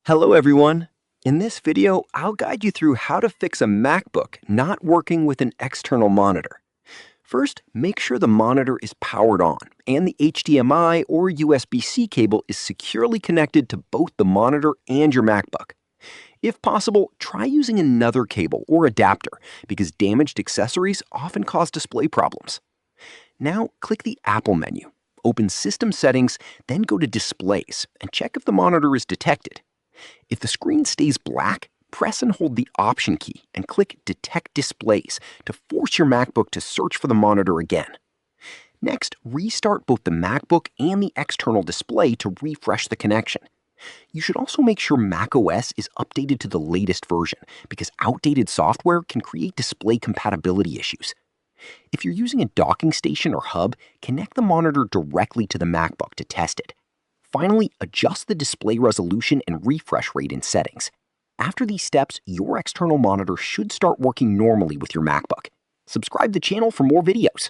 Hello everyone. In this video, I'll guide you through how to fix a MacBook not working with an external monitor. First, make sure the monitor is powered on and the HDMI or USB-C cable is securely connected to both the monitor and your MacBook. If possible, try using another cable or adapter because damaged accessories often cause display problems. Now, click the Apple menu, open System Settings, then go to Displays and check if the monitor is detected. If the screen stays black, press and hold the Option key and click Detect Displays to force your MacBook to search for the monitor again. Next, restart both the MacBook and the external display to refresh the connection. You should also make sure macOS is updated to the latest version because outdated software can create display compatibility issues. If you're using a docking station or hub, connect the monitor directly to the MacBook to test it. Finally, adjust the display resolution and refresh rate in settings. After these steps, your external monitor should start working normally with your MacBook. Subscribe to the channel for more videos.